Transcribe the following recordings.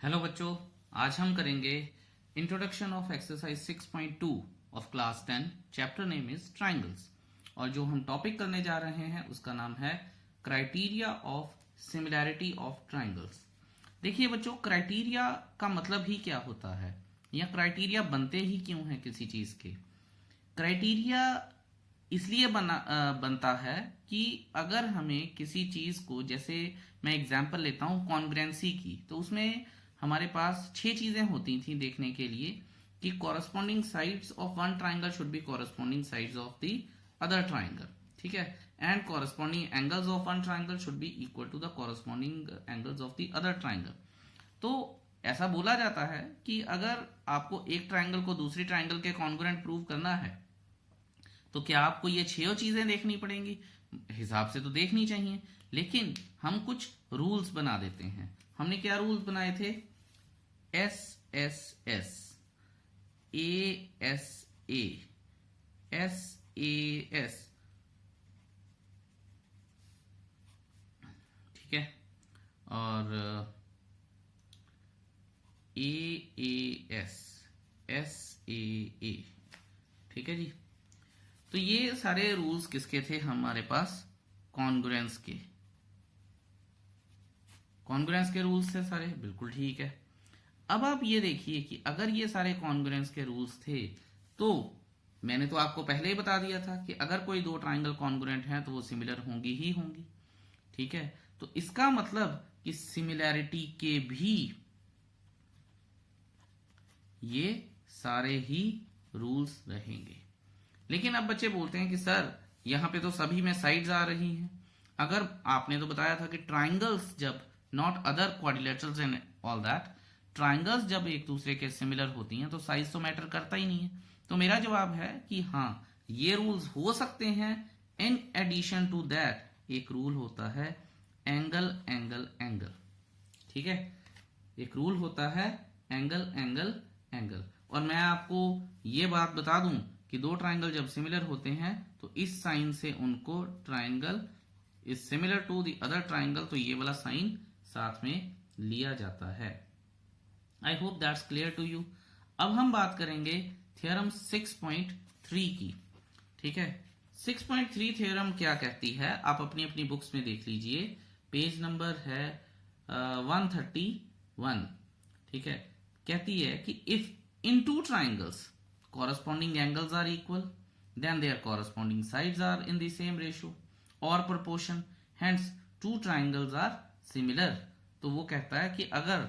Hello बच्चों, आज हम करेंगे introduction of exercise 6.2 of class 10। Chapter name is triangles और जो हम टॉपिक करने जा रहे हैं उसका नाम है criteria of similarity of triangles. देखिए बच्चों, क्राइटेरिया का मतलब ही क्या होता है या क्राइटेरिया बनते ही क्यों हैं किसी चीज के। क्राइटेरिया इसलिए बनता है कि अगर हमें किसी चीज को, जैसे मैं एग्जांपल लेता हूं कॉन्ग्रुएंसी की, तो उसमें हमारे पास 6 चीजें होती थी देखने के लिए कि corresponding sides of one triangle should be corresponding sides of the other triangle, ठीक है, and corresponding angles of one triangle should be equal to the corresponding angles of the other triangle. तो ऐसा बोला जाता है कि अगर आपको एक ट्राइंगल को दूसरी ट्राइंगल के कॉन्ग्रुएंट प्रूव करना है तो क्या आपको ये 6 चीजें देखनी पड़ेंगी? हिसाब से तो देखनी चाहिए, लेकिन हम कुछ रूल्स बना देते हैं। हमने क्या रूल्स बनाए थे? S S S, A S A, S A S, ठीक है, और ए एस, एस ए, ठीक है जी। तो ये सारे रूल्स किसके थे हमारे पास? कॉन्ग्रुएंस के। कॉन्ग्रुएंस के रूल्स थे सारे, बिल्कुल ठीक है। अब आप ये देखिए कि अगर ये सारे कॉन्ग्रुएंस के रूल्स थे तो मैंने तो आपको पहले ही बता दिया था कि अगर कोई दो ट्राइंगल कॉन्ग्रुएंट हैं तो वो सिमिलर होंगी ही होंगी, ठीक है। तो इसका मतलब कि सिमिलैरिटी के भी ये सारे ही रूल्स रहेंगे। लेकिन अब बच्चे बोलते हैं कि सर यहां पे तो सभी में साइड्स आ रही हैं। अगर आपने तो बताया था कि ट्राइंगल्स जब, not other quadrilaterals and all that, triangles जब एक दूसरे के सिमिलर होती हैं तो साइज तो मैटर करता ही नहीं है। तो मेरा जवाब है कि हाँ, ये रूल्स हो सकते हैं। इन एडिशन टू दैट एक रूल होता है एंगल एंगल एंगल, ठीक है। एक रूल होता है एंगल एंगल एंगल। और मैं आपको ये बात बता दूं कि दो ट्राइंगल जब सिमिलर होते हैं तो इस साइन से उनको triangle is similar to the other triangle, तो ये वाला साइन साथ में लिया जाता है। I hope that's clear to you. अब हम बात करेंगे थ्योरम 6.3 की, ठीक है। 6.3 थ्योरम क्या कहती है आप अपनी अपनी बुक्स में देख लीजिए। पेज नंबर है 131, ठीक है। कहती है कि if in two triangles corresponding angles are equal, then their corresponding sides are in the same ratio or proportion, hence two triangles are similar। तो वो कहता है कि अगर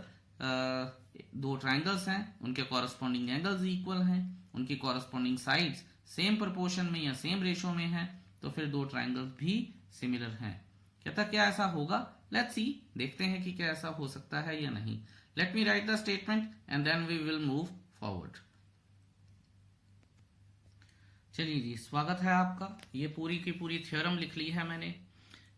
दो ट्राइंगल्स हैं, उनके कॉरस्पॉन्डिंग एंगल्स इक्वल हैं, उनकी कॉरस्पॉन्डिंग साइड्स सेम प्रोपोर्शन में या सेम रेशियो में है, तो फिर दो ट्राइंगल्स भी सिमिलर हैं। कहता क्या ऐसा होगा? लेट्स सी, देखते हैं कि क्या ऐसा हो सकता है या नहीं। Let me write the statement and then we will move forward. चलिए जी, स्वागत है आपका। ये पूरी की पूरी थ्योरम लिख ली है मैंने।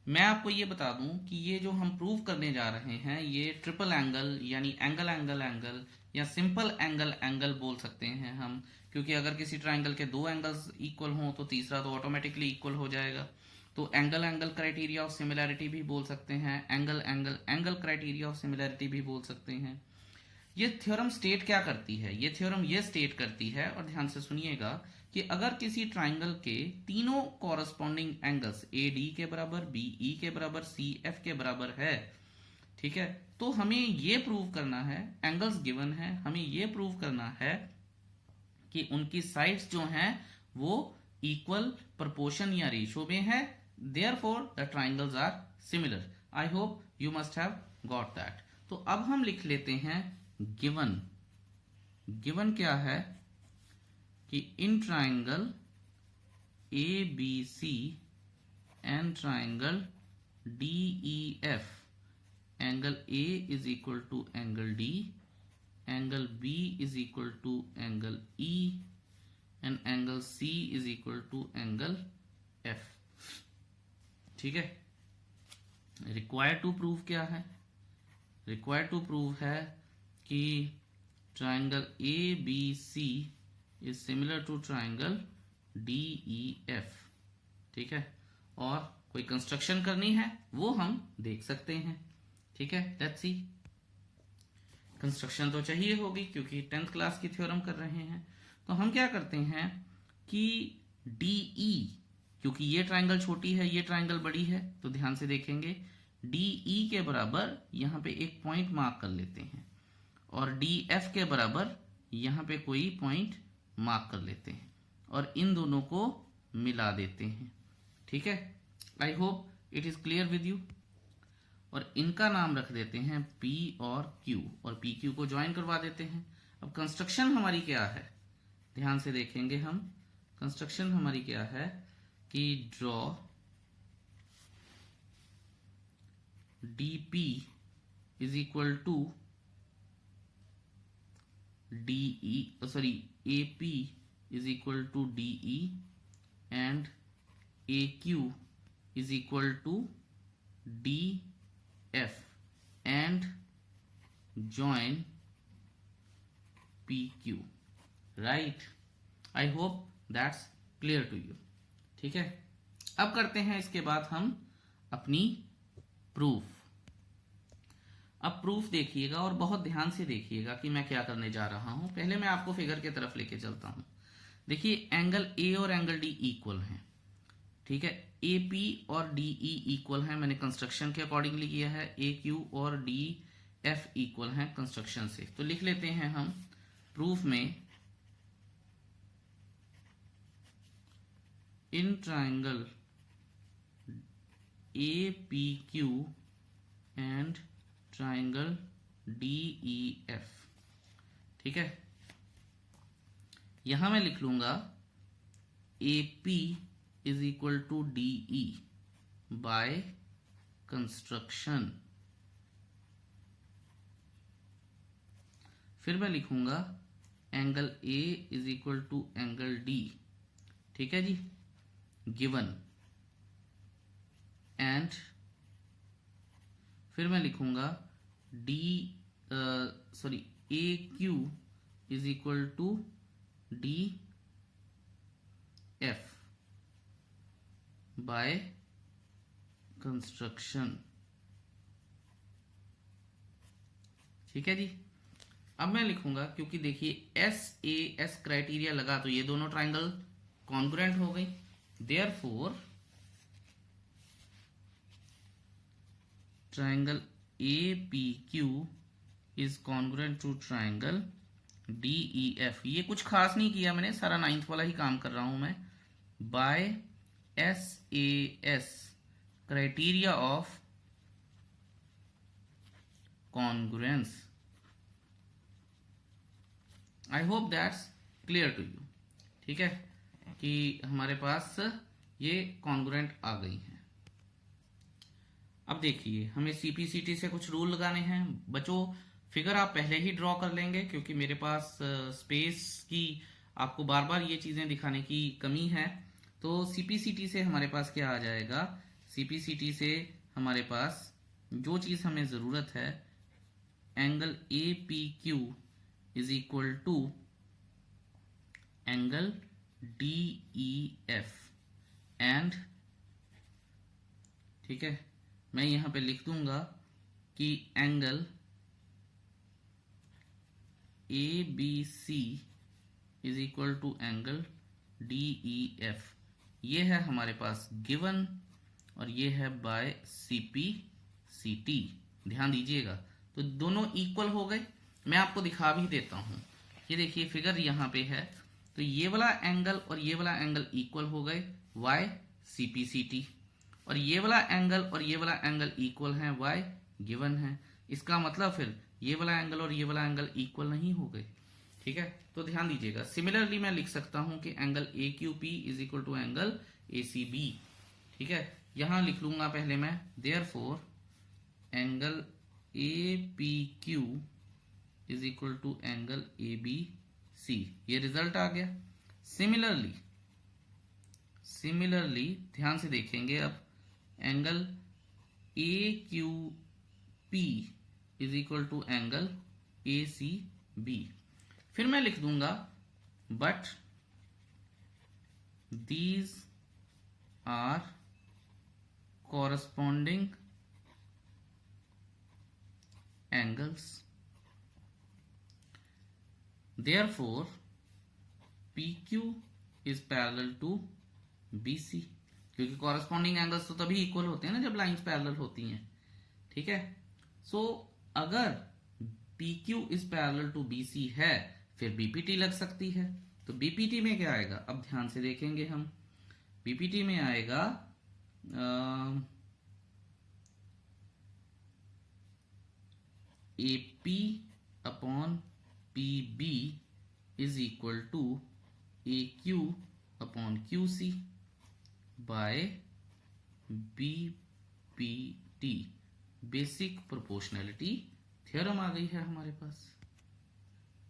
मैं आपको ये बता दूं कि ये जो हम प्रूव करने जा रहे हैं ये ट्रिपल एंगल यानी एंगल एंगल एंगल या सिंपल एंगल एंगल बोल सकते हैं हम, क्योंकि अगर किसी ट्राइंगल के दो एंगल्स इक्वल हों तो तीसरा तो ऑटोमेटिकली इक्वल हो जाएगा। तो angle angle criteria of similarity भी बोल सकते हैं, angle angle angle criteria of similarity भी बोल सकते हैं। ये थ्योरम स्टेट क्या करती है? ये थ्योरम ये स्टेट करती है, और ध्यान से सुनिएगा, कि अगर किसी ट्राइंगल के तीनों कॉरस्पॉन्डिंग एंगल्स ए डी के बराबर, बी ई के बराबर, सी एफ के बराबर है, ठीक है, तो हमें ये प्रूव करना है, एंगल्स गिवन है, हमें ये प्रूव करना है कि उनकी साइड्स जो हैं वो इक्वल प्रोपोर्शन या रेशियो में है, therefore the triangles are similar. I hope you must have got that. तो अब हम लिख लेते हैं गिवन। गिवन क्या है कि in triangle A B C and triangle D E F, angle A is equal to angle D, angle B is equal to angle E, and angle C is equal to angle F, ठीक है। Required to prove क्या है? Required to prove है कि triangle A B C is similar to triangle D E F, ठीक है। और कोई कंस्ट्रक्शन करनी है वो हम देख सकते हैं, ठीक है। Let's see. कंस्ट्रक्शन तो चाहिए होगी क्योंकि 10th क्लास की थ्योरम कर रहे हैं। तो हम क्या करते हैं कि डी ई, क्योंकि ये ट्राइंगल छोटी है ये ट्राइंगल बड़ी है, तो ध्यान से देखेंगे डी ई के बराबर यहाँ पे एक पॉइंट मार्क कर लेते हैं और डी एफ के बराबर यहाँ पे कोई पॉइंट मार्क कर लेते हैं और इन दोनों को मिला देते हैं। ठीक है, I hope it is clear with you. और इनका नाम रख देते हैं P और Q और PQ को ज्वाइन करवा देते हैं। अब कंस्ट्रक्शन हमारी क्या है, ध्यान से देखेंगे हम। कंस्ट्रक्शन हमारी क्या है कि draw DP is equal to AP is equal to DE and AQ is equal to DF and join PQ, right? I hope that's clear to you. ठीक है, अब करते हैं इसके बाद हम अपनी प्रूफ। अब प्रूफ देखिएगा और बहुत ध्यान से देखिएगा कि मैं क्या करने जा रहा हूं। पहले मैं आपको फिगर की तरफ लेके चलता हूं। देखिए एंगल ए और एंगल डी इक्वल हैं, ठीक है, ए पी और डी ई इक्वल हैं, मैंने कंस्ट्रक्शन के अकॉर्डिंगली किया है। ए क्यू और डी एफ इक्वल हैं कंस्ट्रक्शन से। तो लिख लेते हैं हम प्रूफ में, in triangle A P Q and triangle D E F. ठीक है, यहां मैं लिख लूंगा A P is equal to D E by construction. फिर मैं लिखूंगा angle A is equal to angle D, ठीक है जी, गिवन। एंड फिर मैं लिखूंगा A Q is equal to D F by construction. ठीक है जी, अब मैं लिखूंगा, क्योंकि देखिए एस ए एस क्राइटेरिया लगा तो ये दोनों ट्राइंगल कॉन्ग्रुएंट हो गई। Therefore triangle APQ is congruent to triangle DEF। ये कुछ खास नहीं किया मैंने, सारा 9th वाला ही काम कर रहा हूं मैं। By SAS criteria of congruence. I hope that's clear to you. ठीक है, कि हमारे पास ये कॉन्ग्रुएंट आ गई हैं। अब देखिए हमें CPCT से कुछ रूल लगाने हैं। बच्चों फिगर आप पहले ही ड्रॉ कर लेंगे, क्योंकि मेरे पास स्पेस की आपको बार बार ये चीजें दिखाने की कमी है। तो CPCT से हमारे पास क्या आ जाएगा, CPCT से हमारे पास जो चीज हमें जरूरत है, angle APQ is equal to angle DEF and, ठीक है, मैं यहां पे लिख दूंगा कि angle ABC is equal to angle DEF। ये है हमारे पास गिवन और ये है बाय CPCT। ध्यान दीजिएगा, तो दोनों इक्वल हो गए। मैं आपको दिखा भी देता हूं, ये देखिए फिगर यहां पे है, तो ये वाला एंगल और ये वाला एंगल इक्वल हो गए, वाई CPCT। और ये वाला एंगल और ये वाला एंगल इक्वल है, वाई गिवन है। इसका मतलब फिर ये वाला एंगल और ये वाला एंगल इक्वल नहीं हो गए। ठीक है, तो ध्यान दीजिएगा। सिमिलरली मैं लिख सकता हूं कि angle AQP is equal to angle ACB। ठीक है, यहां लिख लूंगा पहले मैं, therefore angle APQ is equal to angle ABC। ये रिजल्ट आ गया। सिमिलरली ध्यान से देखेंगे, अब angle AQP is equal to angle ACB। फिर मैं लिख दूंगा but these are corresponding angles therefore PQ is parallel to BC, क्योंकि कॉरेस्पॉन्डिंग एंगल्स तो तभी इक्वल होते हैं ना जब लाइंस पैरेलल होती हैं। ठीक है, सो अगर PQ is parallel to BC है फिर BPT लग सकती है। तो BPT में क्या आएगा, अब ध्यान से देखेंगे हम। BPT में आएगा AP upon PB is equal to AQ upon QC by BPT। Basic proportionality theorem आ गई है हमारे पास।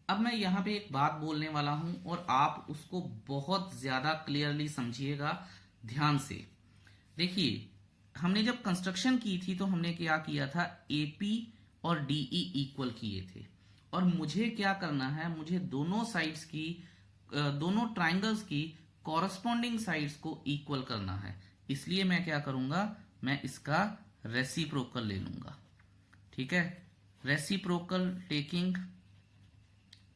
अब मैं यहां पे एक बात बोलने वाला हूं और आप उसको बहुत ज्यादा क्लियरली समझिएगा, ध्यान से देखिए। हमने जब कंस्ट्रक्शन की थी तो हमने क्या किया था, AP और DE इक्वल किए थे, और मुझे क्या करना है, मुझे दोनों साइड्स की, दोनों ट्राइंगल्स की कॉरस्पॉन्डिंग साइड्स को इक्वल करना है। इसलिए मैं क्या करूंगा, मैं इसका रेसिप्रोकल ले लूंगा। ठीक है, रेसिप्रोकल टेकिंग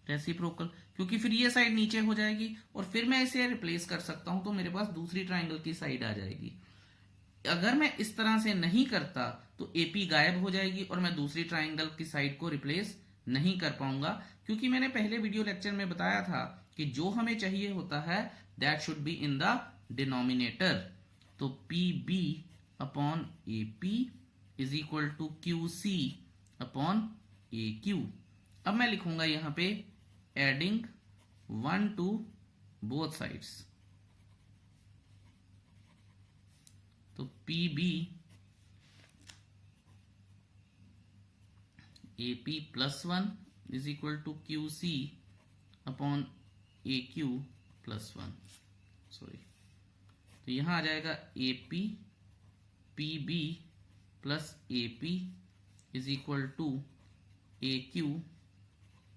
रेसिप्रोकल, क्योंकि फिर ये साइड नीचे हो जाएगी और फिर मैं इसे रिप्लेस कर सकता हूं, तो मेरे पास दूसरी ट्राइंगल की साइड आ जाएगी। अगर मैं इस तरह से नहीं करता तो AP गायब हो जाएगी और मैं दूसरी ट्राइंगल की साइड को रिप्लेस नहीं कर पाऊंगा, क्योंकि मैंने पहले वीडियो लेक्चर में बताया था कि जो हमें चाहिए होता है that should be in the denominator. तो PB upon AP is equal to QC upon AQ। अब मैं लिखूंगा यहां पे एडिंग 1 टू बोथ साइड्स, तो PB AP plus 1 is equal to QC upon AQ plus 1, sorry, तो यहां आ जाएगा AP PB plus AP is equal to AQ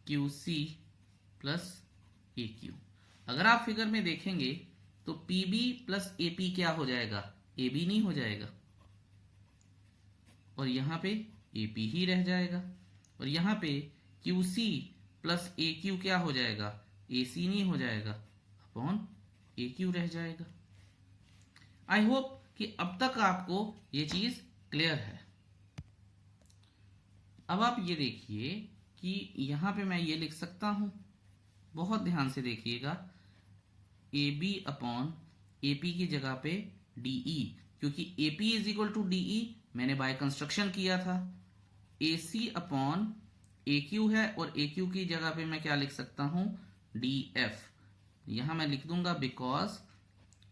QC plus AQ। अगर आप फिगर में देखेंगे तो PB प्लस AP क्या हो जाएगा, AB नहीं हो जाएगा, और यहां पे AP ही रह जाएगा, और यहां पे QC प्लस AQ क्या हो जाएगा, AC नहीं हो जाएगा, अपॉन AQ रह जाएगा। आई होप कि अब तक आपको ये चीज क्लियर है। अब आप ये देखिए कि यहां पे मैं ये लिख सकता हूं, बहुत ध्यान से देखिएगा, AB अपॉन AP की जगह पे DE, क्योंकि AP is equal to DE मैंने बाय कंस्ट्रक्शन किया था। AC अपॉन AQ है और AQ की जगह पे मैं क्या लिख सकता हूं, DF। यहां मैं लिख दूंगा because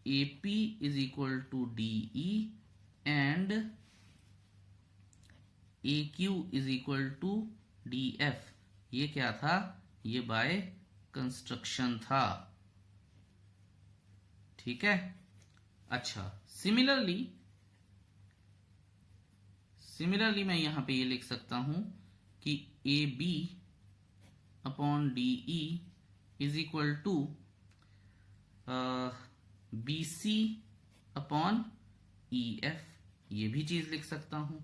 AP is equal to DE and AQ is equal to DF। ये क्या था, ये बाय कंस्ट्रक्शन था। ठीक है, अच्छा, सिमिलरली मैं यहां पे ये लिख सकता हूं कि AB upon DE is equal to BC upon EF, ये भी चीज लिख सकता हूं।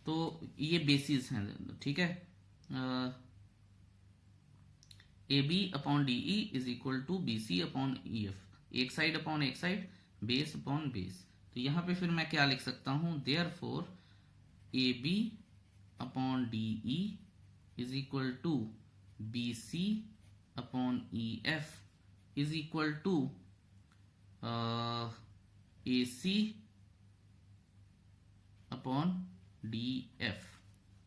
तो ये बेसिस हैं, ठीक है। AB upon DE is equal to BC upon EF, एक साइड अपॉन एक साइड, बेस अपॉन बेस। तो यहां पे फिर मैं क्या लिख सकता हूं, therefore AB upon DE is equal to BC upon EF is equal to AC upon DF।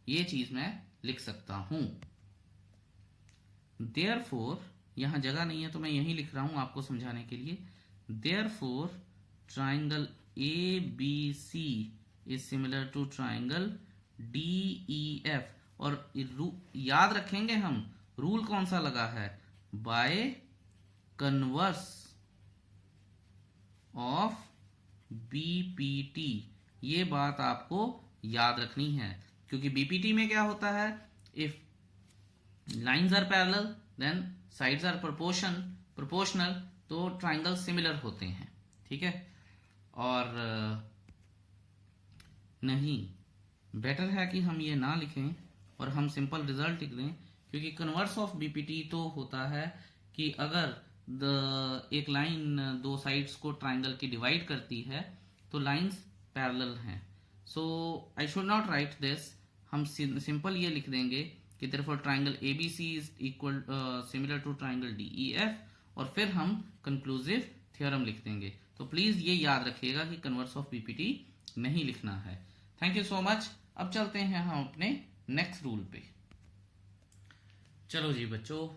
ये चीज मैं लिख सकता हूं। देयरफॉर, यहां जगह नहीं है तो मैं यही लिख रहा हूं आपको समझाने के लिए। Therefore triangle ABC is similar to triangle DEF। और याद रखेंगे हम रूल कौन सा लगा है, बाय कन्वर्स ऑफ BPT। ये बात आपको याद रखनी है, क्योंकि BPT में क्या होता है, if lines are parallel then sides are proportional, तो ट्राइंगल सिमिलर होते हैं। ठीक है, और नहीं, बेटर है कि हम ये ना लिखें और हम सिंपल रिजल्ट लिख दें क्योंकि कन्वर्स ऑफ बीपीटी तो होता है कि अगर एक लाइन दो साइड्स को ट्राइंगल की डिवाइड करती है तो लाइंस पैरेलल हैं। So I should not write this, हम सिंपल ये लिख देंगे कि therefore triangle ABC is equal similar to triangle DEF, और फिर हम कंक्लूसिव थ्योरम लिख देंगे। तो प्लीज ये याद रखिएगा कि कन्वर्स ऑफ बीपीटी नहीं लिखना है। Thank you so much. अब चलते हैं हम अपने नेक्स्ट रूल पे। चलो जी बच्चों,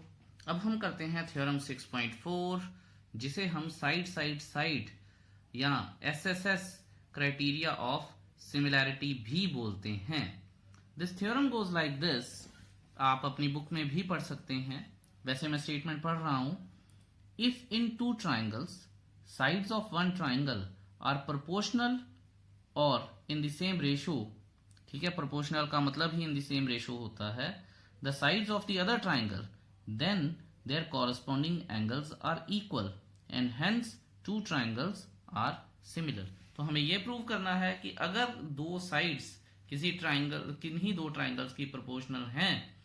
अब हम करते हैं थ्योरम 6.4, जिसे हम साइड या एसएसएस क्राइटेरिया ऑफ सिमिलैरिटी भी बोलते हैं। This theorem goes like this, आप अपनी बुक में भी पढ़ सकते हैं, वैसे मैं स्टेटमेंट पढ़ रहा हूं। If in two triangles sides of one triangle are proportional और इन द सेम रेशो, ठीक है, प्रोपोर्शनल का मतलब ही इन द सेम रेशो होता है, the sides of the other triangle, then their corresponding angles are equal and hence two triangles are similar। तो हमें यह प्रूव करना है कि अगर दो साइड्स किसी ट्राइंगल, किन्हीं दो ट्राइंगल्स की प्रोपोर्शनल हैं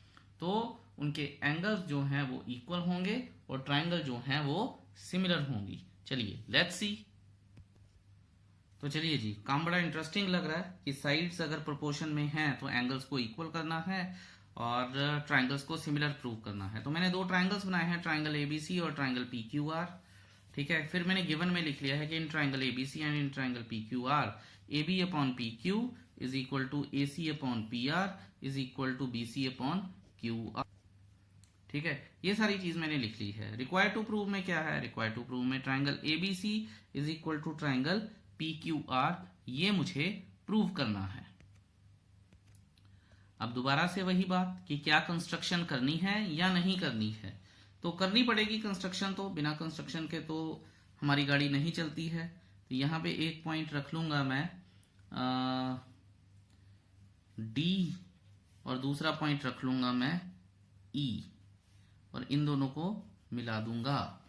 तो उनके एंगल्स जो हैं वो इक्वल होंगे और ट्राइंगल जो हैं वो सिमिलर होंगी। चलिए लेट्स सी। तो चलिए जी, काम बड़ा इंटरेस्टिंग लग रहा है कि साइड्स अगर प्रोपोर्शन में हैं तो एंगल्स को इक्वल करना है और ट्राइंगल्स को सिमिलर प्रूव करना है। तो मैंने दो ट्राइंगल्स बनाए हैं, ट्राइंगल एबीसी और ट्राइंगल पीक्यूआर, ठीक है। फिर मैंने गिवन में लिख लिया है कि in triangle ABC and in triangle PQR AB upon PQ is equal to AC upon PR is equal to BC upon QR, ठीक है। ये सारी चीज मैंने लिख ली है। रिक्वायर्ड टू प्रूव में क्या है? रिक्वायर्ड टू प्रूव में triangle ABC is equal to triangle PQR, ये मुझे प्रूव करना है। अब दोबारा से वही बात कि क्या कंस्ट्रक्शन करनी है या नहीं करनी है। तो करनी पड़ेगी कंस्ट्रक्शन, तो बिना कंस्ट्रक्शन के तो हमारी गाड़ी नहीं चलती है। तो यहां पे एक पॉइंट रख लूंगा मैं D और दूसरा पॉइंट रख लूंगा मैं E और इन दोनों को मिला दूंगा।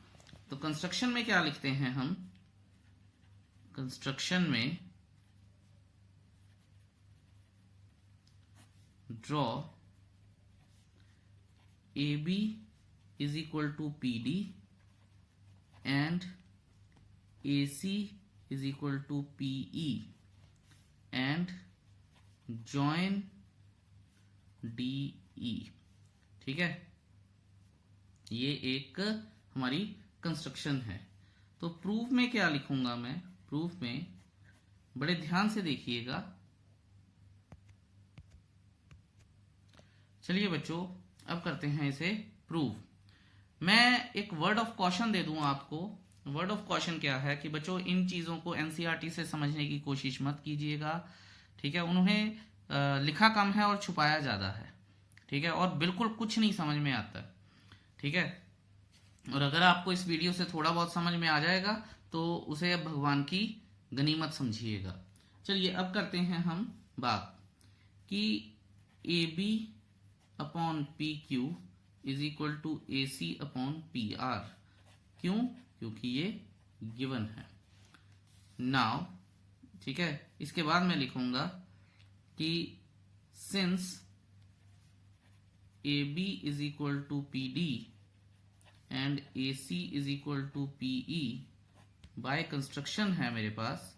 तो कंस्ट्रक्शन में क्या लिखते हैं हम? कंस्ट्रक्शन में draw AB is equal to PD and AC is equal to PE and join DE, ठीक है। ये एक हमारी कंस्ट्रक्शन है। तो प्रूफ में क्या लिखूंगा मैं? प्रूफ में बड़े ध्यान से देखिएगा। चलिए बच्चों, अब करते हैं इसे प्रूव। मैं एक वर्ड ऑफ कॉशन दे दूं आपको। वर्ड ऑफ कॉशन क्या है कि बच्चों इन चीजों को एनसीईआरटी से समझने की कोशिश मत कीजिएगा, ठीक है। उन्होंने लिखा कम है और छुपाया ज्यादा है, ठीक है, और बिल्कुल कुछ नहीं समझ में आता, ठीक है। और अगर आपको इस वीडियो से थोड़ा बहुत समझ में आ जाएगा तो उसे भगवान की गनीमत समझिएगा। चलिए अब करते हैं हम बात कि AB upon PQ is equal to AC upon PR। क्यों? क्योंकि ये गिवन है। नाउ, ठीक है, इसके बाद मैं लिखूंगा कि since AB is equal to PD and AC is equal to PE, by construction है मेरे पास,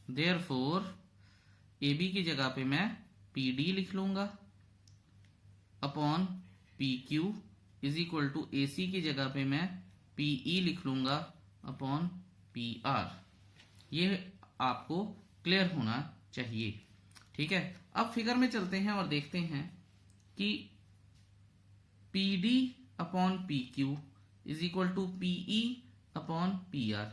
देयरफॉर AB की जगह पे मैं PD लिख लूंगा upon PQ is equal to AC की जगह पे मैं PE लिख लूंगा अपॉन PR। ये आपको क्लियर होना चाहिए, ठीक है। अब फिगर में चलते हैं और देखते हैं कि PD upon PQ is equal to PE upon PR।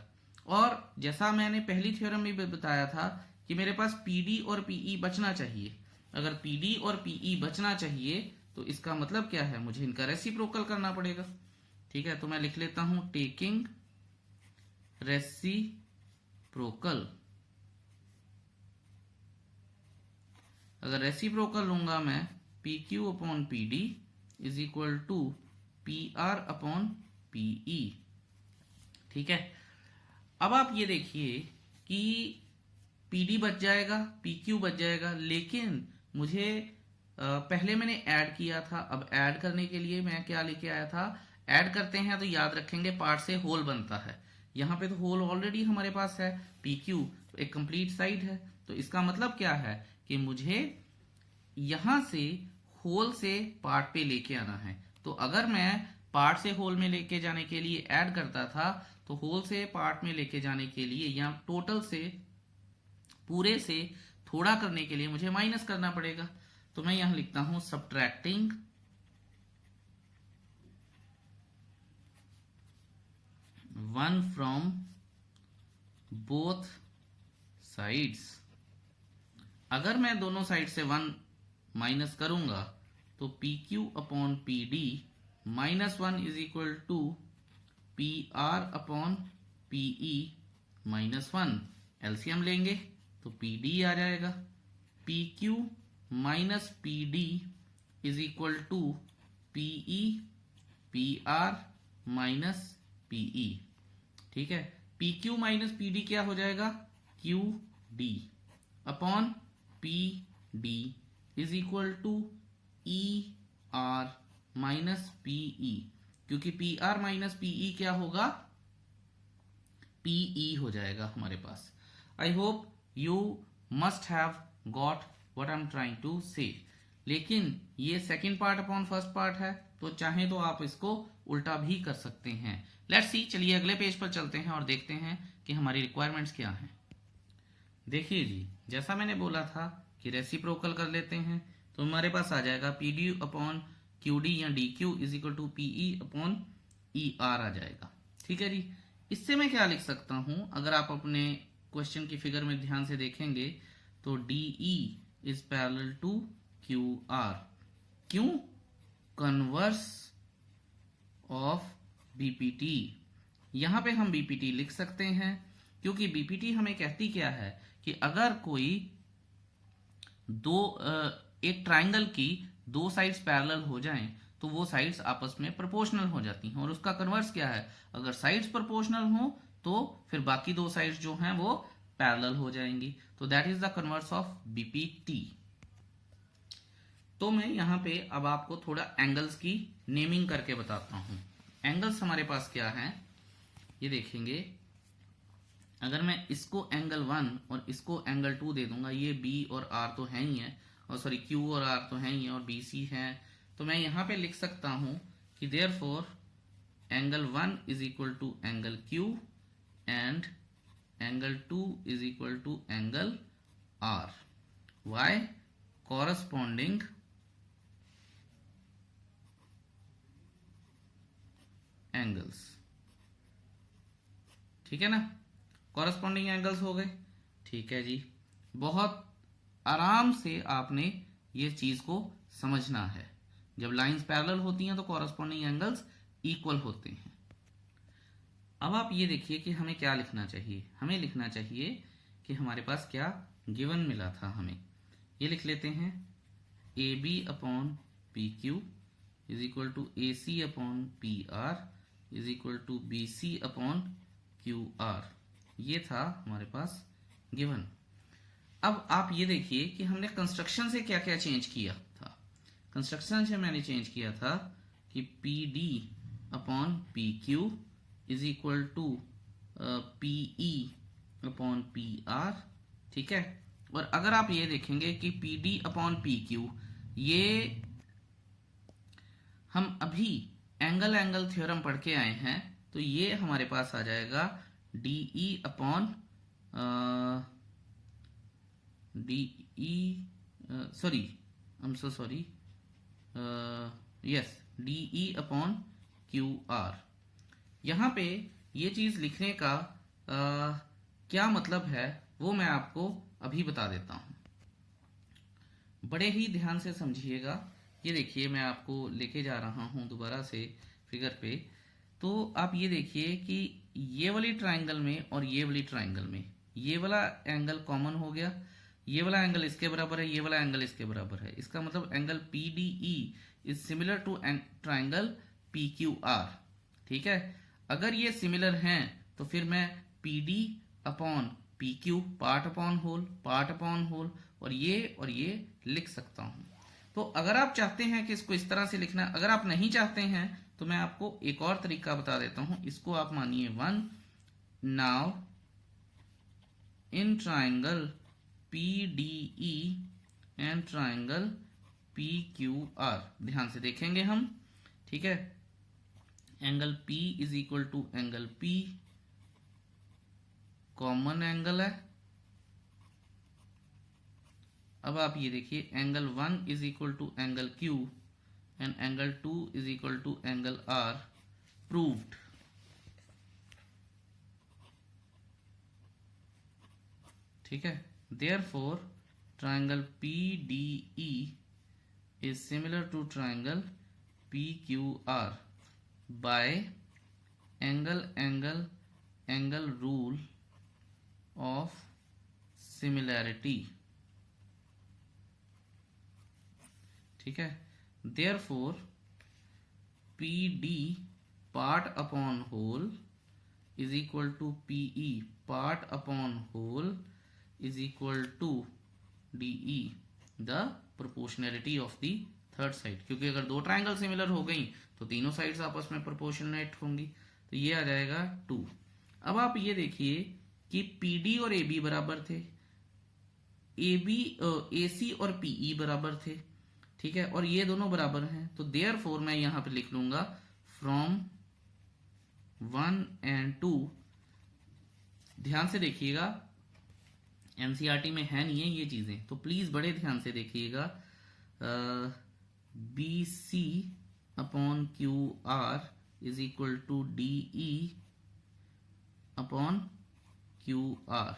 और जैसा मैंने पहली थ्योरम में बताया था कि मेरे पास PD और PE बचना चाहिए। अगर PD और PE बचना चाहिए तो इसका मतलब क्या है? मुझे इनका रेसिप्रोकल करना पड़ेगा, ठीक है। तो मैं लिख लेता हूं टेकिंग रेसिप्रोकल। अगर रेसिप्रोकल लूंगा मैं PQ upon PD is equal to PR upon PE, ठीक है। अब आप ये देखिए कि PD बच जाएगा, PQ बच जाएगा, लेकिन मुझे पहले मैंने ऐड किया था। अब ऐड करने के लिए मैं क्या लेके आया था, ऐड करते हैं तो याद रखेंगे पार्ट से होल बनता है। यहाँ पे तो होल ऑलरेडी हमारे पास है, PQ एक कंप्लीट साइड है, तो इसका मतलब क्या है कि मुझे यहां से होल से पार्ट पे लेके आना है। तो अगर मैं पार्ट से होल में लेके जाने के लिए ऐड करता था, तो होल से पार्ट में लेके जाने के लिए या टोटल से पूरे से थोड़ा करने के लिए मुझे माइनस करना पड़ेगा। तो मैं यहां लिखता हूं सब्ट्रैक्टिंग 1 फ्रॉम बोथ साइड्स। अगर मैं दोनों साइड से 1 माइनस करूंगा तो PQ upon PD -1 is equal to PR upon PE -1। LCM लेंगे तो PD आ जाएगा। PQ minus PD is equal to PE PR minus PE। ठीक है, PQ माइनस PD क्या हो जाएगा, QD upon PD is equal to ER minus PE, क्योंकि PR माइनस PE क्या होगा, PE हो जाएगा हमारे पास। I hope you must have got what I am trying to say. लेकिन ये second part upon first part है, तो चाहे तो आप इसको उल्टा भी कर सकते हैं। लेट्स सी, चलिए अगले पेज पर चलते हैं और देखते हैं कि हमारी रिक्वायरमेंट्स क्या हैं। देखिए जी, जैसा मैंने बोला था कि रेसिप्रोकल कर लेते हैं, तो हमारे पास आ जाएगा PD अपॉन QD या DQ is equal to PE upon ER आ जाएगा। ठीक है जी, इससे मैं क्या लिख सकता हूं, अगर आप अपने क्वेश्चन की फिगर में ध्यान से देखेंगे तो DE is parallel to QR। क्यों, कन्वर्स ऑफ BPT। यहां पे हम BPT लिख सकते हैं क्योंकि BPT हमें कहती क्या है कि अगर कोई एक ट्राइंगल की दो साइड्स पैरेलल हो जाएं तो वो साइड्स आपस में प्रोपोर्शनल हो जाती हैं। और उसका कन्वर्स क्या है, अगर साइड्स प्रोपोर्शनल हो तो फिर बाकी दो साइड्स जो हैं वो पैरेलल हो जाएंगी। तो that is the converse of BPT। तो मैं यहां पे अब आपको थोड़ा एंगल्स की नेमिंग करके बताता हूं। एंगल्स हमारे पास क्या है, ये देखेंगे। अगर मैं इसको एंगल 1 और इसको एंगल 2 दे दूंगा, ये B और R तो है ही है, और सॉरी Q और R तो है ही है, और BC है, तो मैं यहां पे लिख सकता हूं कि therefore angle 1 is equal to angle Q and angle 2 is equal to angle R। Why, corresponding angles. ठीक है ना, कॉरस्पॉन्डिंग एंगल्स हो गए। ठीक है जी, बहुत आराम से आपने ये चीज को समझना है। जब लाइंस पैरेलल होती हैं तो कॉरस्पॉन्डिंग एंगल्स इक्वल होते हैं। अब आप ये देखिए कि हमें क्या लिखना चाहिए। हमें लिखना चाहिए कि हमारे पास क्या गिवन मिला था। हमें ये लिख लेते हैं, AB upon PQ is equal to AC upon PR is equal to BC upon QR। ये था हमारे पास गिवन। अब आप ये देखिए कि हमने कंस्ट्रक्शन से क्या क्या चेंज किया था। कंस्ट्रक्शन से मैंने चेंज किया था कि PD upon PQ is equal to PE upon PR। ठीक है, और अगर आप ये देखेंगे कि PD अपॉन PQ, ये हम अभी एंगल एंगल थ्योरम पढ़ के आए हैं, तो ये हमारे पास आ जाएगा DE upon DE upon QR। यहां पे ये चीज लिखने का क्या मतलब है वो मैं आपको अभी बता देता हूं। बड़े ही ध्यान से समझिएगा। ये देखिए, मैं आपको लेके जा रहा हूं दोबारा से फिगर पे। तो आप ये देखिए कि ये वाली ट्राइंगल में और ये वाली ट्राइंगल में ये वाला एंगल कॉमन हो गया, ये वाला एंगल इसके बराबर है, ये वाला एंगल इसके बराबर है। इसका मतलब angle PDE is similar to triangle PQR। ठीक है, अगर ये सिमिलर हैं तो फिर मैं PD upon P Q part upon whole और ये लिख सकता हूं। तो अगर आप चाहते हैं कि इसको इस तरह से लिखना, अगर आप नहीं चाहते हैं तो मैं आपको एक और तरीका बता देता हूं। इसको आप मानिए 1। Now in triangle PDE and triangle PQR, ध्यान से देखेंगे हम, ठीक है। Angle P is equal to angle P, common angle है। अब आप ये देखिए, angle 1 is equal to angle Q and angle 2 is equal to angle R, proved. ठीक है, therefore triangle PDE is similar to triangle PQR by angle rule of similarity। ठीक है, therefore PD part upon whole is equal to PE part upon whole is equal to DE, the proportionality of the third side. क्योंकि अगर दो triangle similar हो गई तो तीनों sides आपस में प्रोपोर्शनेट होंगी, तो ये आ जाएगा 2। अब आप ये देखिए कि PD और AB बराबर थे, AC और PE बराबर थे, ठीक है, और ये दोनों बराबर हैं। तो देयरफॉर मैं यहां पे लिख लूंगा फ्रॉम 1 and 2। ध्यान से देखिएगा, एनसीईआरटी में है नहीं है ये चीजें, तो प्लीज बड़े ध्यान से देखिएगा। BC upon QR is equal to DE upon QR,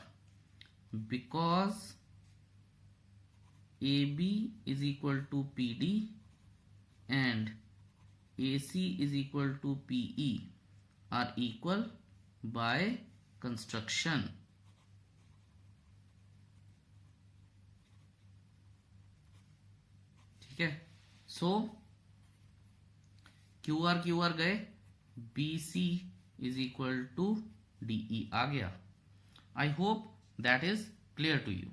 because AB is equal to PD and AC is equal to PE are equal by construction. ठीक है, सो QR गए, BC is equal to DE आ गया। I hope that is clear to you.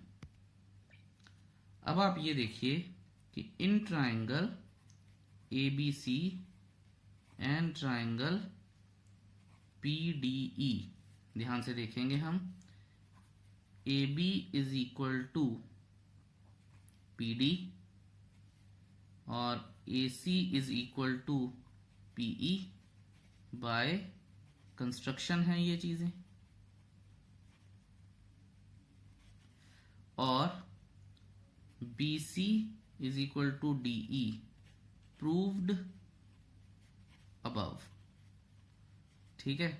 अब आप ये देखिए कि in triangle ABC and triangle PDE, ध्यान से देखेंगे हम, AB is equal to PD और AC is equal to PE by construction है ये चीजें, और BC is equal to DE proved above. ठीक है,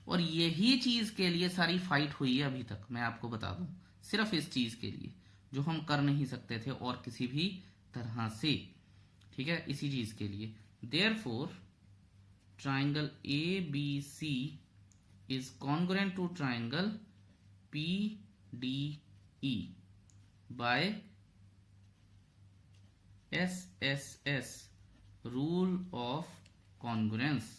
और यही चीज के लिए सारी फाइट हुई है अभी तक, मैं आपको बता दूं, सिर्फ इस चीज के लिए जो हम कर नहीं सकते थे और किसी भी तरह से। ठीक है, इसी चीज के लिए। Therefore triangle ABC is congruent to triangle PDE by SSS rule of congruence.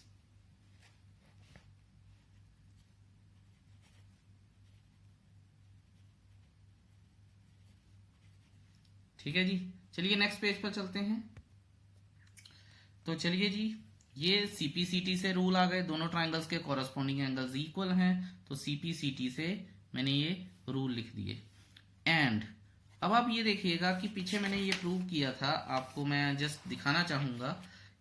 ठीक है जी, चलिए नेक्स्ट पेज पर चलते हैं। तो चलिए जी, ये CPCT से रूल आ गए, दोनों ट्राइंगल्स के कॉरस्पॉन्डिंग एंगल्स इक्वल हैं, तो CPCT से मैंने ये रूल लिख दिए। एंड अब आप ये देखिएगा कि पीछे मैंने ये प्रूव किया था, आपको मैं जस्ट दिखाना चाहूंगा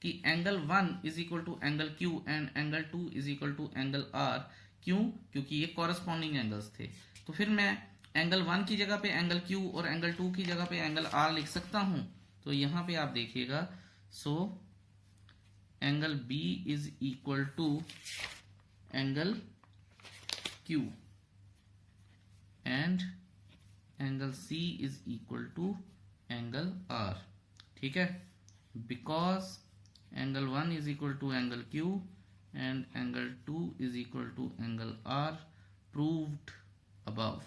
कि angle 1 is equal to angle Q and angle 2 is equal to angle R। क्यों? क्योंकि ये कॉरस्पॉन्डिंग एंगल्स थे। तो फिर मैं एंगल 1 की जगह पे एंगल Q और एंगल 2 की जगह पे एंगल R लिख सकता हूं। तो यहां पे आप देखिएगा, so angle B is equal to angle Q and angle C is equal to angle R। ठीक है, because angle 1 is equal to angle Q and angle 2 is equal to angle R, proved above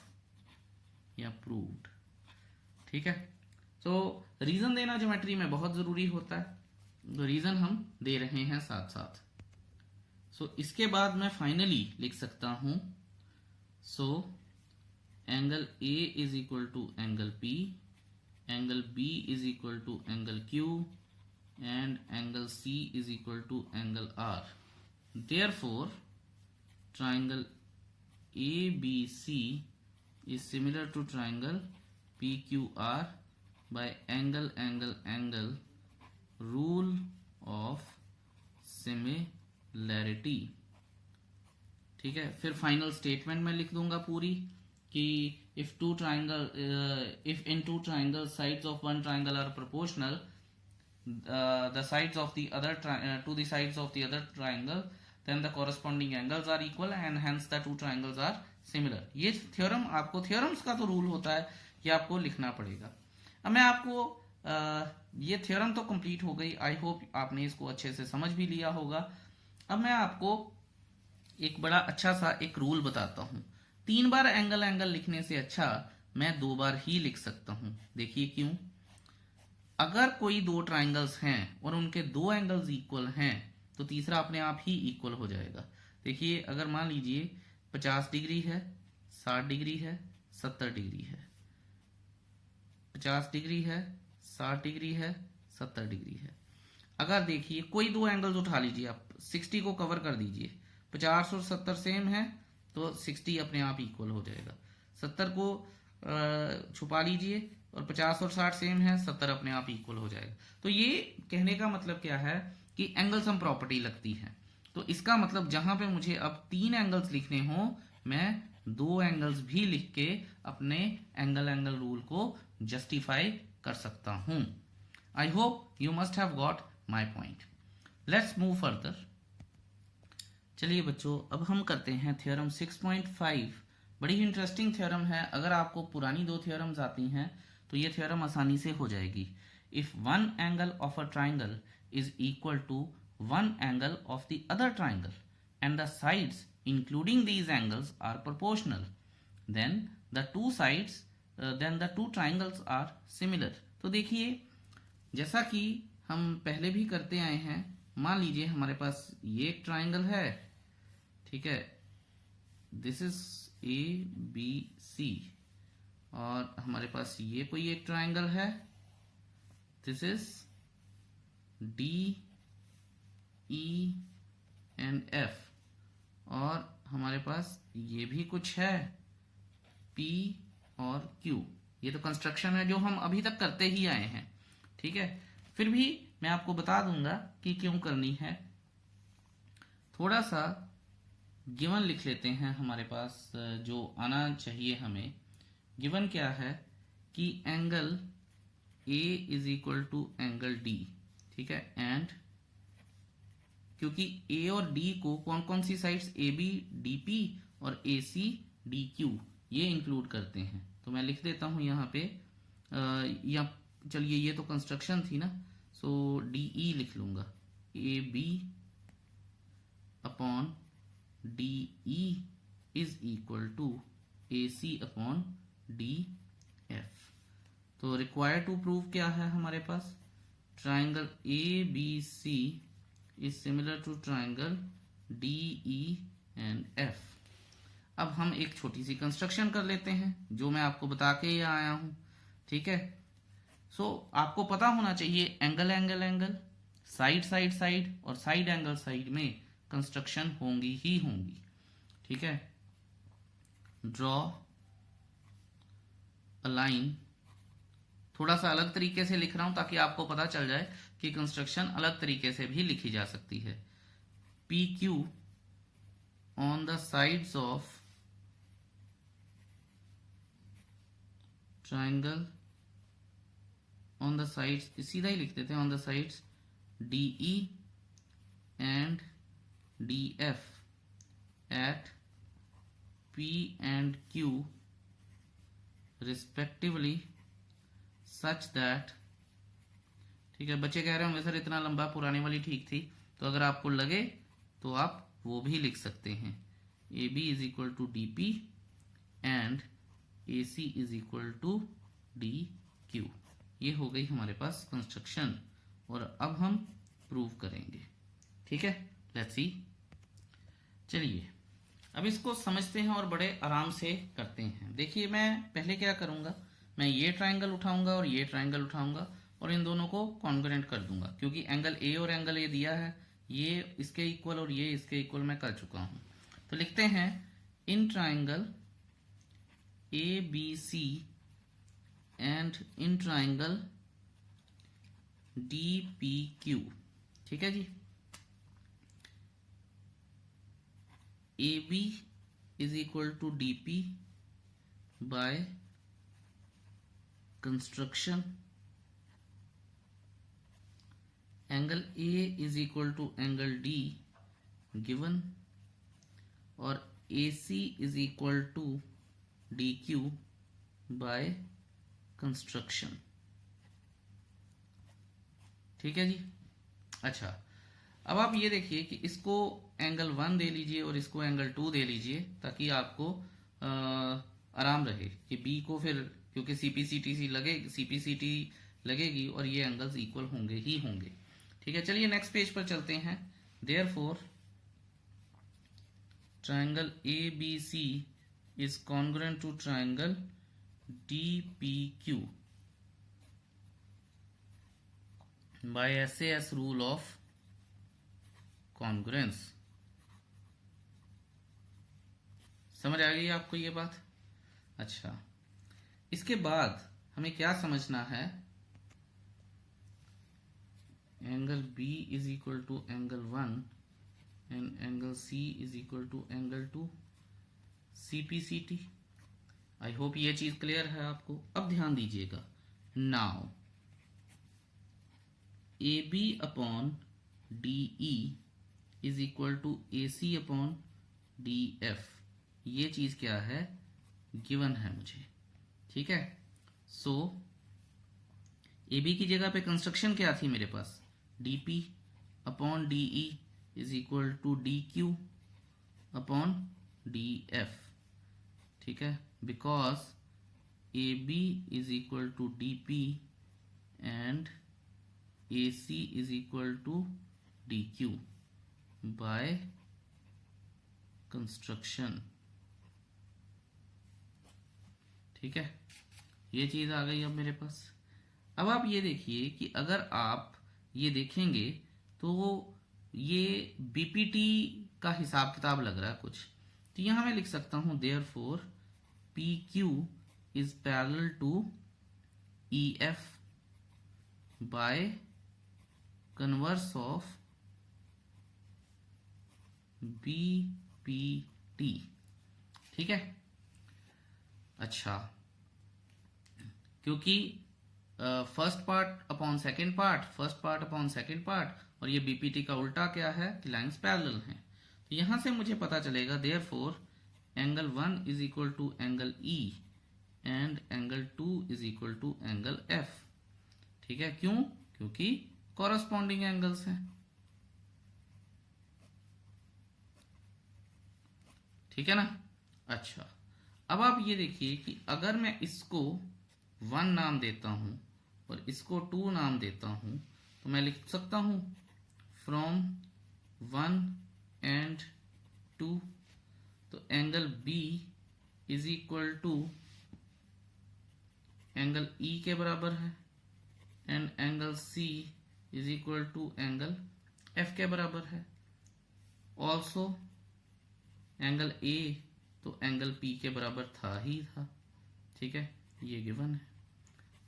या proved. ठीक है, तो reason देना geometry में बहुत जरूरी होता है, तो रीजन हम दे रहे हैं साथ साथ। सो इसके बाद मैं फाइनली लिख सकता हूं, so angle A is equal to angle P, angle B is equal to angle Q and angle C is equal to angle R. Therefore triangle ABC is similar to triangle PQR by angle rule of similarity। ठीक है, फिर final statement में लिख दूंगा पूरी कि if in two triangles sides of one triangle are proportional, the sides of the other to the sides of the other triangle, then the corresponding angles are equal and hence the two triangles are similar। ये theorem, आपको theorems का तो rule होता है, ये आपको लिखना पड़ेगा। अब मैं आपको ये थ्योरम तो कंप्लीट हो गई, आई होप आपने इसको अच्छे से समझ भी लिया होगा। अब मैं आपको एक बड़ा अच्छा सा एक रूल बताता हूँ। 3 बार एंगल लिखने से अच्छा मैं 2 बार ही लिख सकता हूँ। देखिए क्यों? अगर कोई 2 ट्राइंगल्स हैं और उनके 2 एंगल्स इक्वल हैं तो तीसरा अपने आप ही इक्वल हो जाएगा। देखिए, अगर मान लीजिए 50 डिग्री है, 60 डिग्री है, 70 डिग्री है, 50 डिग्री है, 60 डिग्री है, 70 डिग्री है। अगर देखिए कोई 2 एंगल्स उठा लीजिए, आप 60 को कवर कर दीजिए, 50 और 70 सेम है तो 60 अपने आप इक्वल हो जाएगा। 70 को छुपा लीजिए और 50 और 60 सेम है, 70 अपने आप इक्वल हो जाएगा। तो ये कहने का मतलब क्या है कि एंगल सम प्रॉपर्टी लगती है। तो इसका मतलब जहां पे मुझे अब 3 एंगल्स लिखने हो, मैं 2 एंगल्स भी लिख के अपने एंगल रूल को जस्टिफाई कर सकता हूं। आई hope you must have got my point. Let's move further. चलिए बच्चों, अब हम करते हैं थ्योरम 6.5। बड़ी ही इंटरेस्टिंग थ्योरम है। अगर आपको पुरानी 2 थ्योरम्स आती हैं तो ये थ्योरम आसानी से हो जाएगी। If one angle of a triangle is equal to one angle of the other triangle and the sides including these angles are proportional, then the two triangles are similar। तो देखिए, जैसा कि हम पहले भी करते आए हैं, मान लीजिए हमारे पास ये एक ट्राइंगल है, ठीक है, दिस इज ABC, और हमारे पास ये कोई एक ट्राइंगल है, this is D, E and F, और हमारे पास ये भी कुछ है P और Q। ये तो कंस्ट्रक्शन है जो हम अभी तक करते ही आए हैं, ठीक है। फिर भी मैं आपको बता दूंगा कि क्यों करनी है। थोड़ा सा गिवन लिख लेते हैं, हमारे पास जो आना चाहिए हमें। गिवन क्या है कि angle A is equal to angle D, ठीक है, एंड क्योंकि A और D को कौन कौन सी साइड्स AB DP और AC DQ ये इंक्लूड करते हैं, तो मैं लिख देता हूं यहाँ पे, या चलिए ये तो कंस्ट्रक्शन थी ना, सो DE लिख लूंगा, AB upon DE is equal to AC upon DF। तो रिक्वायर्ड टू प्रूव क्या है हमारे पास? Triangle ABC is similar to triangle DE and F। अब हम एक छोटी सी कंस्ट्रक्शन कर लेते हैं जो मैं आपको बता के ही आया हूं, ठीक है। सो आपको पता होना चाहिए angle angle angle, side side side और साइड एंगल साइड में कंस्ट्रक्शन होंगी ही होंगी, ठीक है। ड्रॉ अ लाइन, थोड़ा सा अलग तरीके से लिख रहा हूं ताकि आपको पता चल जाए कि कंस्ट्रक्शन अलग तरीके से भी लिखी जा सकती है। PQ on the sides of triangle, on the sides, सीधा ही लिख देते हैं, on the sides DE and DF at P and Q respectively such that, ठीक है। बच्चे कह रहे होंगे सर इतना लंबा, पुरानी वाली ठीक थी, तो अगर आपको लगे तो आप वो भी लिख सकते हैं। AB is equal to DP and AC is equal to DQ। ये हो गई हमारे पास कंस्ट्रक्शन, और अब हम प्रूव करेंगे, ठीक है। Let's see. चलिए अब इसको समझते हैं और बड़े आराम से करते हैं। देखिए मैं पहले क्या करूँगा, मैं ये ट्राइंगल उठाऊंगा और ये ट्राइंगल उठाऊंगा और इन दोनों को कॉन्ग्रुएंट कर दूंगा, क्योंकि एंगल ए और एंगल ए दिया है, ये इसके इक्वल और ये इसके इक्वल मैं कर चुका हूँ। तो लिखते हैं in triangle A B C and in triangle D P Q. ठीक है जी, A B is equal to D P by construction angle A is equal to angle D given, और A C is equal to D Q by construction. ठीक है जी। अच्छा, अब आप ये देखिए कि इसको एंगल 1 दे लीजिए और इसको एंगल 2 दे लीजिए, ताकि आपको आराम रहे कि बी को फिर, क्योंकि सीपीसीटी लगेगी और ये एंगल्स इक्वल होंगे ही होंगे। ठीक है, चलिए नेक्स्ट पेज पर चलते हैं। Therefore triangle A B C is congruent to triangle D P Q by SAS rule of congruence. समझ आ गई आपको ये बात? अच्छा, इसके बाद हमें क्या समझना है, angle B is equal to angle 1 and angle C is equal to angle 2 CPCT। I hope ये चीज क्लियर है आपको। अब ध्यान दीजिएगा, now AB upon DE is equal to AC upon DF। ये चीज क्या है, गिवन है मुझे। ठीक है, सो AB की जगह पे कंस्ट्रक्शन क्या थी मेरे पास, DP upon DE is equal to DQ upon DF। ठीक है, because AB is equal to DP and AC is equal to DQ by construction. ठीक है, ये चीज आ गई अब मेरे पास। अब आप ये देखिए कि अगर आप ये देखेंगे तो ये बीपीटी का हिसाब किताब लग रहा है कुछ, तो यहां मैं लिख सकता हूं therefore P Q is parallel to EF by converse of BPT। ठीक है, अच्छा, क्योंकि first part upon second part, first part upon second part, और ये बीपीटी का उल्टा क्या है कि लाइंस पैरेलल हैं। तो यहां से मुझे पता चलेगा therefore angle 1 is equal to angle E and angle 2 is equal to angle F। ठीक है, क्यों? क्योंकि कॉरस्पॉन्डिंग एंगल्स हैं। ठीक है ना? अच्छा, अब आप ये देखिए कि अगर मैं इसको 1 नाम देता हूं और इसको 2 नाम देता हूं, तो मैं लिख सकता हूं फ्रॉम 1 एंड 2, तो angle B is equal to angle E के बराबर है and angle C is equal to angle F के बराबर है। ऑल्सो एंगल A तो एंगल P के बराबर था ही था। ठीक है, ये गिवन है।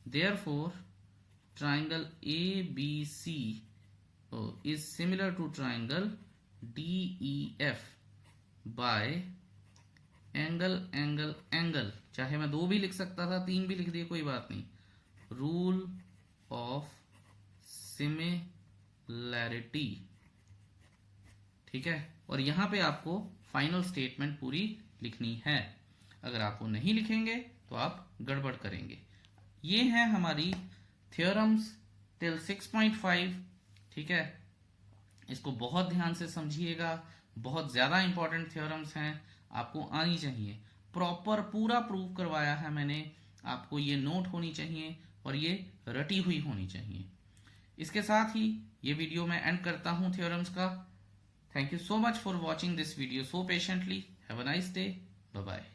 Therefore, triangle ABC is similar to triangle DEF by angle, चाहे मैं 2 भी लिख सकता था, 3 भी लिख दिए, कोई बात नहीं, रूल ऑफ सिमिलैरिटी। ठीक है, और यहां पे आपको फाइनल स्टेटमेंट पूरी लिखनी है। अगर आप वो नहीं लिखेंगे तो आप गड़बड़ करेंगे। ये है हमारी थ्योरम्स टिल 6.5। ठीक है, इसको बहुत ध्यान से समझिएगा, बहुत ज्यादा इंपॉर्टेंट थ्योरम्स हैं, आपको आनी चाहिए। प्रॉपर पूरा प्रूव करवाया है मैंने, आपको ये नोट होनी चाहिए और ये रटी हुई होनी चाहिए। इसके साथ ही ये वीडियो मैं एंड करता हूं थ्योरम्स का। Thank you so much for watching this video so patiently. Have a nice day, bye bye.